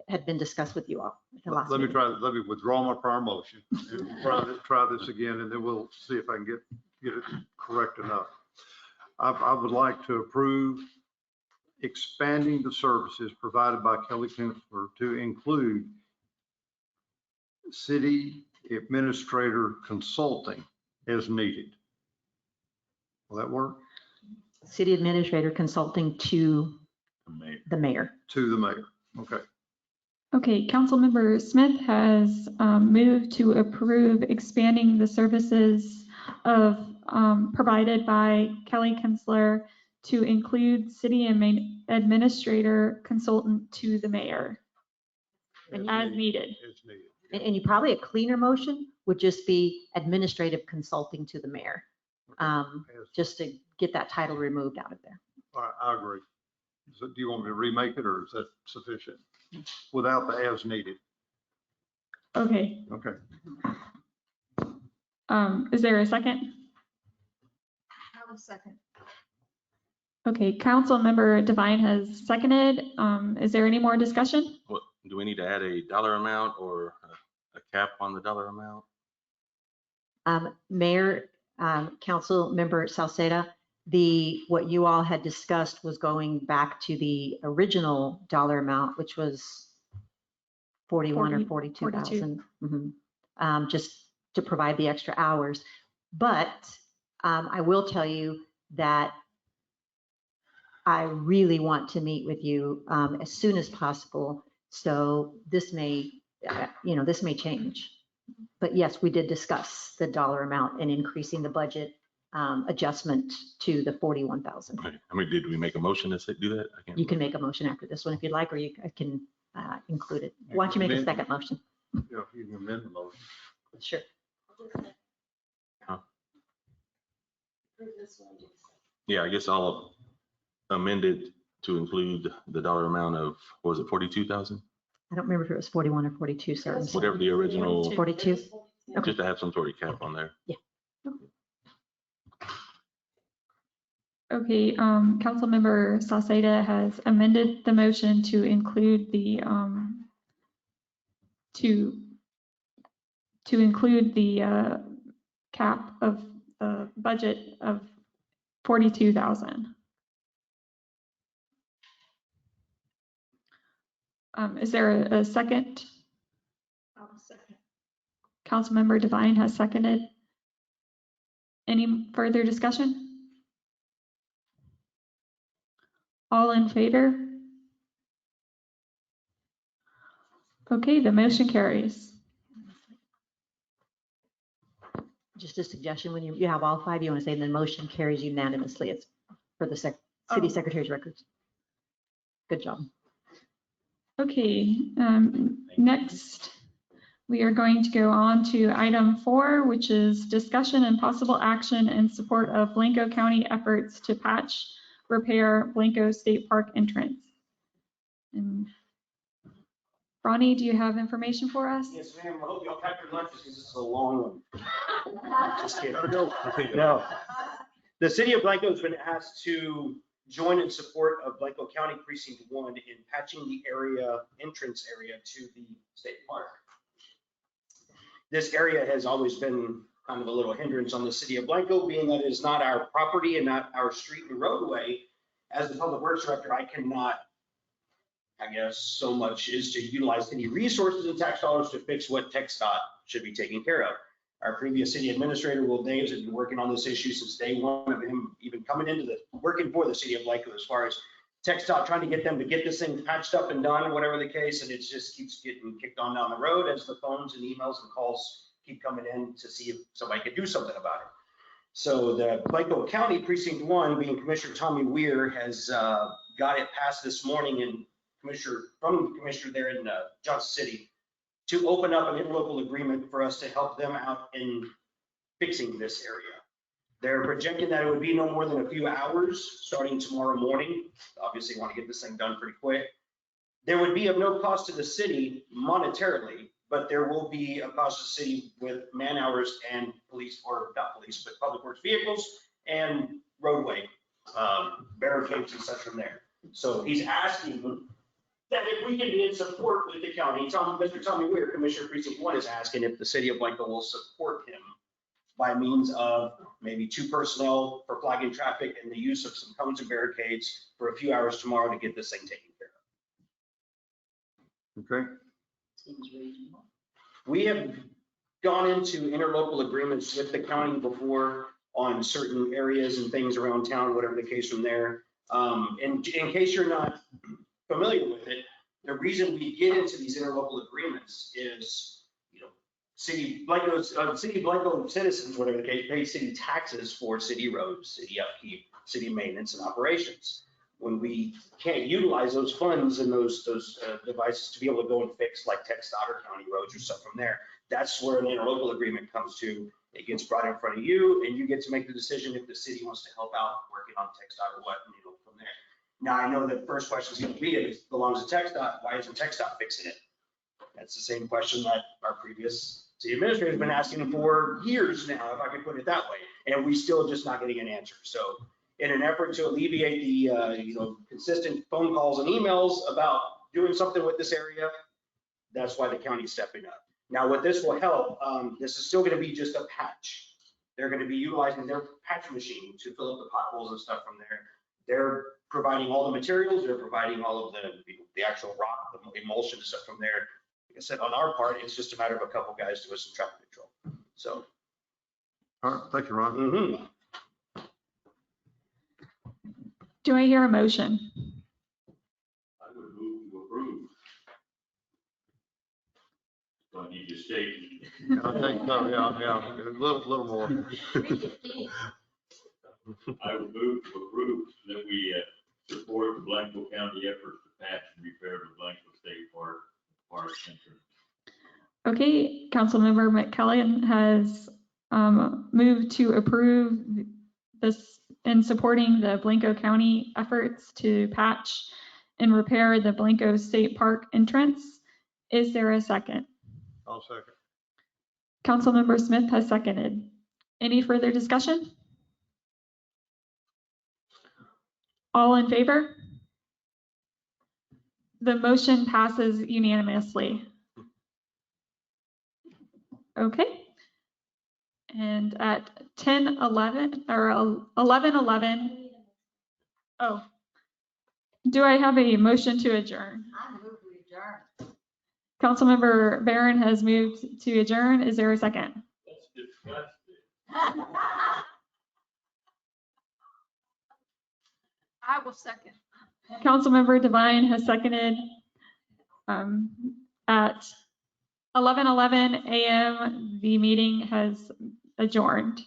had been discussed with you all at the last Let me meeting. let me withdraw my prior motion and try this again, and then we'll see if I can get it correct enough. I would like to approve expanding the services provided by Kelly Kunstler to include city administrator consulting as needed. Will that work? City administrator consulting to the mayor. To the mayor, okay. Okay, Councilmember Smith has moved to approve expanding the services of provided by Kelly Kunstler to include city administrator consultant to the mayor as needed. And you probably a cleaner motion would just be administrative consulting to the mayor. Just to get that title removed out of there. I agree. So do you want me to remake it, or is that sufficient without the as needed? Okay. Okay. Is there a second? I will second. Okay, Councilmember Devine has seconded. Is there any more discussion? What, do we need to add a dollar amount or a cap on the dollar amount? Mayor, Council Member Salceda, what you all had discussed was going back to the original dollar amount, which was 41 or 42,000. Just to provide the extra hours. But I will tell you that I really want to meet with you as soon as possible. So this may, this may change. But yes, we did discuss the dollar amount and increasing the budget adjustment to the 41,000. Okay. I mean, did we make a motion to do that? I can't You can make a motion after this one if you'd like, or I can include it. Why don't you make a second motion? Yeah, you can amend the motion. Sure. Huh? Yeah, I guess I'll amend it to include the dollar amount of, what was it, 42,000? I don't remember if it was 41 or 42, sir. I'm sorry. Whatever the original. 42? Okay. Just to have some sort of cap on there. Yeah. Okay, Councilmember Salceda has amended the motion to include the to include the cap of the budget of 42,000. Is there a second? I'll second. Councilmember Devine has seconded. Any further discussion? All in favor? Okay, the motion carries. Just a suggestion, when you have all five, you want to say the motion carries unanimously. It's for the city secretary's records. Good job. Okay, next we are going to go on to item 4, which is discussion and possible action in support of Blanco County efforts to patch, repair Blanco State Park entrance. And Ronnie, do you have information for us? Yes, ma'am. I hope y'all packed your lunches because this is a long one. Just kidding. No. The city of Blanco has been asked to join in support of Blanco County Precinct 1 in patching the entrance area to the state park. This area has always been kind of a little hindrance on the city of Blanco, being that it is not our property and not our street and roadway. As the public works director, I cannot, I guess, so much is to utilize any resources and tax dollars to fix what TxDOT should be taking care of. Our previous city administrator, Will Daves, has been working on this issue since day one of him even coming into working for the city of Blanco, as far as TxDOT trying to get them to get this thing patched up and done, whatever the case, and it just keeps getting kicked on down the road as the phones and emails and calls keep coming in to see if somebody could do something about it. So the Blanco County Precinct 1, being Commissioner Tommy Weir, has got it passed this morning, and from the commissioner there in Johnson City, to open up an interlocal agreement for us to help them out in fixing this area. They're projecting that it would be no more than a few hours starting tomorrow morning. Obviously want to get this thing done pretty quick. There would be of no cost to the city monetarily, but there will be a cost to the city with man hours and police, or not police, but public works vehicles and roadway barricades and such from there. So he's asking that if we can be in support with the county. Mr. Tommy Weir, Commissioner Precinct 1, is asking if the city of Blanco will support him by means of maybe 2 personnel for flagging traffic and the use of some cones and barricades for a few hours tomorrow to get this thing taken care of. Okay. We have gone into interlocal agreements with the county before on certain areas and things around town, whatever the case from there. And in case you're not familiar with it, the reason we get into these interlocal agreements is, City of Blanco citizens, whatever the case, pay city taxes for city roads, city upkeep, city maintenance and operations. When we can't utilize those funds and those devices to be able to go and fix like TxDOT or county roads or stuff from there, that's where an interlocal agreement comes to. It gets brought in front of you, and you get to make the decision if the city wants to help out working on TxDOT or what, from there. Now, I know the first question is going to be, if it belongs to TxDOT, why isn't TxDOT fixing it? That's the same question that our previous city administrator has been asking for years now, if I could put it that way, and we still just not getting an answer. So in an effort to alleviate the consistent phone calls and emails about doing something with this area, that's why the county's stepping up. Now, what this will help, this is still going to be just a patch. They're going to be utilizing their patch machine to fill up the potholes and stuff from there. They're providing all the materials. They're providing all of the actual rock, the emulsion and stuff from there. Like I said, on our part, it's just a matter of a couple guys doing some traffic control. So. All right, thank you, Ron. Mm-hmm. Do I hear a motion? I would move to approve. Do I need to state? I think so, yeah, a little more. I would move to approve that we support the Blanco County efforts to patch and repair the Blanco State Park entrance. Okay, Councilmember McKellen has moved to approve this in supporting the Blanco County efforts to patch and repair the Blanco State Park entrance. Is there a second? I'll second. Councilmember Smith has seconded. Any further discussion? All in favor? The motion passes unanimously. Okay. And at 10:11 or 11:11. Oh, do I have a motion to adjourn? I move we adjourn. Councilmember Barron has moved to adjourn. Is there a second? That's disgusting. I will second. Councilmember Devine has seconded. At 11:11 a.m., the meeting has adjourned.